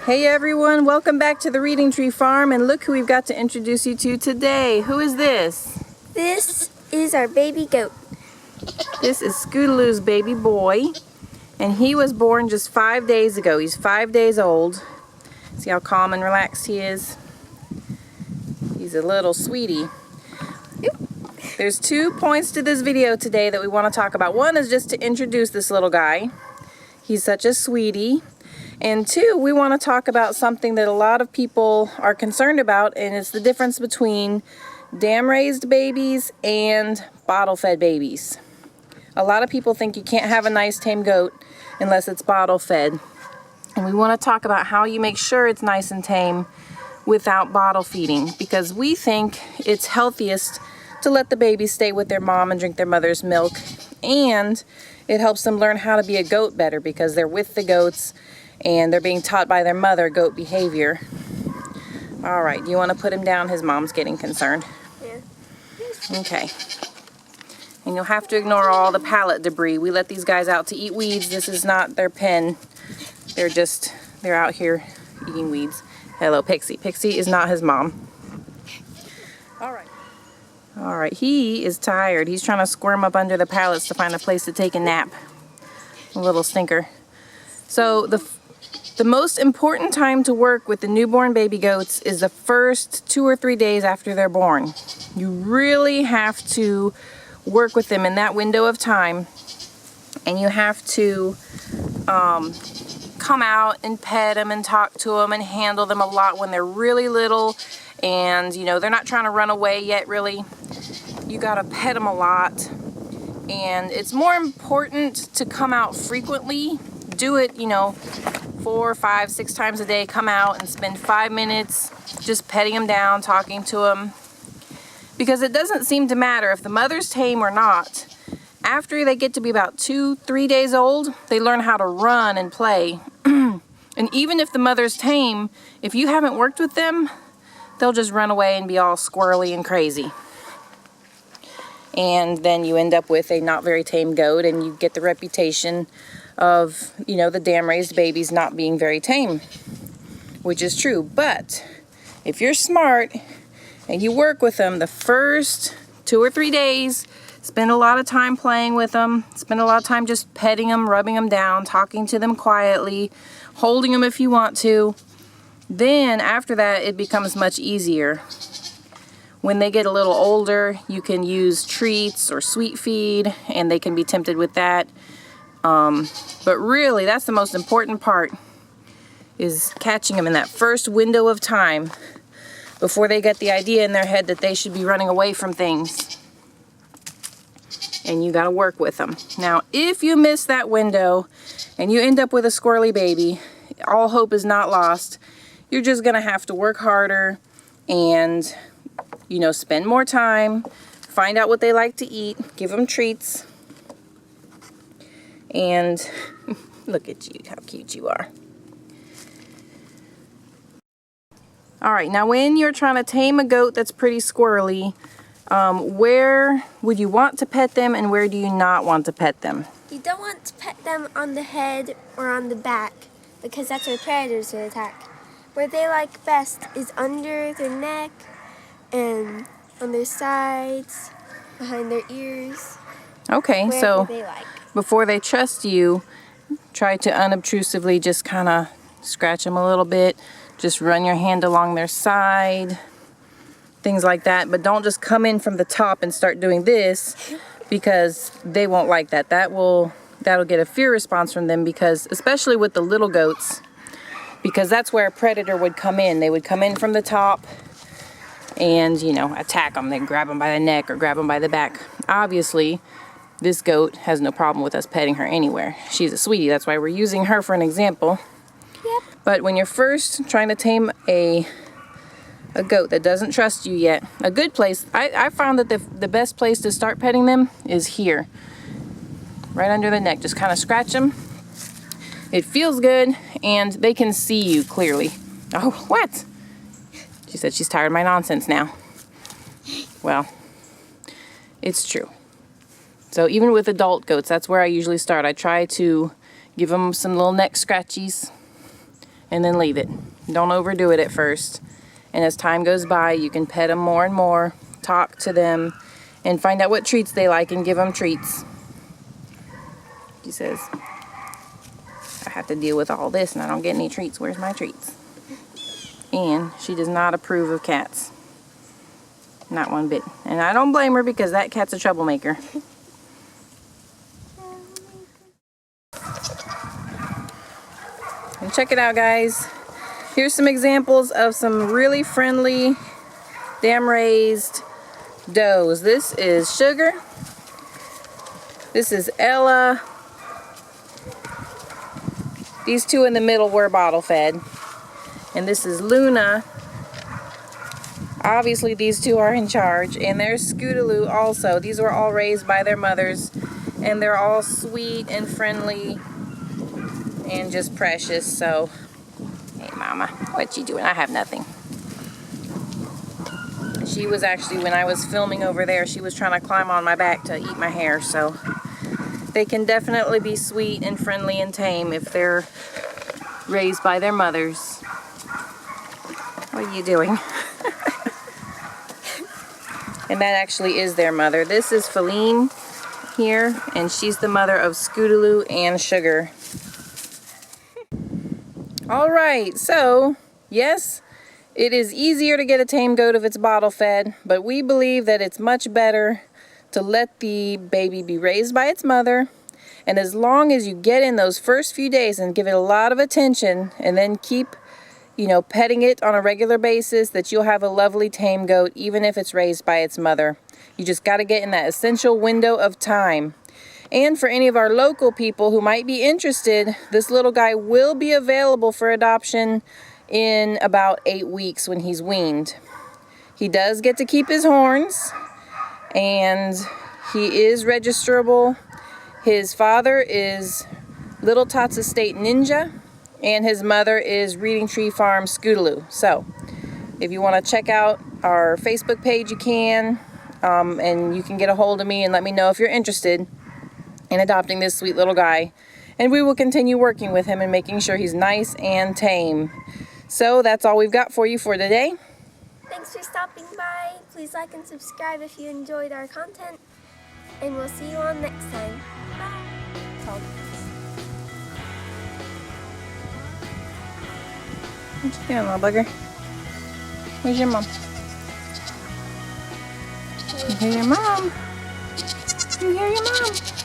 Hey everyone, welcome back to the Reading Tree Farm, and look who we've got to introduce you to today. Who is this? This is our baby goat. This is Scootaloo's baby boy, and he was born just 5 days ago. He's 5 days old. See how calm and relaxed he is? He's a little sweetie. There's 2 points to this video today that we want to talk about. One is just to introduce this little guy. He's such a sweetie. And 2, we want to talk about something that a lot of people are concerned about, and it's the difference between dam-raised babies and bottle-fed babies. A lot of people think you can't have a nice tame goat unless it's bottle-fed. And we want to talk about how you make sure it's nice and tame without bottle feeding, because we think it's healthiest to let the babies stay with their mom and drink their mother's milk, and it helps them learn how to be a goat better because they're with the goats and they're being taught by their mother goat behavior. All right, do you want to put him down? His mom's getting concerned. Yeah. Okay. And you'll have to ignore all the pallet debris. We let these guys out to eat weeds. This is not their pen. They're out here eating weeds. Hello, Pixie. Pixie is not his mom. All right. All right, he is tired. He's trying to squirm up under the pallets to find a place to take a nap. A little stinker. So the most important time to work with the newborn baby goats is the first 2 or 3 days after they're born. You really have to work with them in that window of time, and you have to come out and pet them and talk to them and handle them a lot when they're really little, and you know they're not trying to run away yet really. You gotta pet them a lot, and it's more important to come out frequently. Do it, you know, 4, 5, 6 times a day. Come out and spend 5 minutes just petting them down, talking to them, because it doesn't seem to matter if the mother's tame or not. After they get to be about 2, 3 days old, they learn how to run and play. And even if the mother's tame, if you haven't worked with them, they'll just run away and be all squirrely and crazy. And then you end up with a not very tame goat, and you get the reputation of, you know, the dam-raised babies not being very tame, which is true. But if you're smart and you work with them the first 2 or 3 days, spend a lot of time playing with them, spend a lot of time just petting them, rubbing them down, talking to them quietly, holding them if you want to, then after that it becomes much easier. When they get a little older, you can use treats or sweet feed, and they can be tempted with that. But really, that's the most important part, is catching them in that first window of time before they get the idea in their head that they should be running away from things. And you got to work with them. Now, if you miss that window and you end up with a squirrely baby, all hope is not lost. You're just going to have to work harder and, you know, spend more time, find out what they like to eat, give them treats. And look at you, how cute you are. All right, now when you're trying to tame a goat that's pretty squirrely, where would you want to pet them and where do you not want to pet them? You don't want to pet them on the head or on the back, because that's where predators will attack. Where they like best is under their neck and on their sides, behind their ears. Okay, so they like. Before they trust you, try to unobtrusively just kind of scratch them a little bit. Just run your hand along their side, things like that. But don't just come in from the top and start doing this, because they won't like that. That'll get a fear response from them, because especially with the little goats, because that's where a predator would come in. They would come in from the top and, you know, attack them. They'd grab them by the neck or grab them by the back. Obviously, this goat has no problem with us petting her anywhere. She's a sweetie. That's why we're using her for an example. Yep. But when you're first trying to tame a goat that doesn't trust you yet, a good place, I found that the best place to start petting them is here. Right under the neck. Just kind of scratch them. It feels good, and they can see you clearly. Oh, what? She said she's tired of my nonsense now. Well, it's true. So even with adult goats, that's where I usually start. I try to give them some little neck scratchies and then leave it. Don't overdo it at first. And as time goes by, you can pet them more and more, talk to them, and find out what treats they like and give them treats. She says, I have to deal with all this and I don't get any treats. Where's my treats? And she does not approve of cats. Not one bit. And I don't blame her because that cat's a troublemaker. And check it out, guys. Here's some examples of some really friendly dam-raised does. This is Sugar. This is Ella. These two in the middle were bottle fed. And this is Luna. Obviously these two are in charge. And there's Scootaloo also. These were all raised by their mothers. And they're all sweet and friendly and just precious. So, hey mama, what you doing? I have nothing. She was actually, when I was filming over there, she was trying to climb on my back to eat my hair. So they can definitely be sweet and friendly and tame if they're raised by their mothers. What are you doing? And that actually is their mother. This is Feline here, and she's the mother of Scootaloo and Sugar. All right, so yes, it is easier to get a tame goat if it's bottle fed, but we believe that it's much better to let the baby be raised by its mother. And as long as you get in those first few days and give it a lot of attention and then keep, petting it on a regular basis, that you'll have a lovely tame goat even if it's raised by its mother. You just got to get in that essential window of time. And for any of our local people who might be interested, this little guy will be available for adoption in about 8 weeks when he's weaned. He does get to keep his horns, and he is registerable. His father is Little Tots Estate Ninja, and his mother is Reading Tree Farm Scootaloo. So if you want to check out our Facebook page, you can, and you can get a hold of me and let me know if you're interested in adopting this sweet little guy. And we will continue working with him and making sure he's nice and tame. So that's all we've got for you for today. Thanks for stopping by. Please like and subscribe if you enjoyed our content. And we'll see you on next time. Bye. What you doing, little bugger? Where's your mom? You hear your mom? You hear your mom?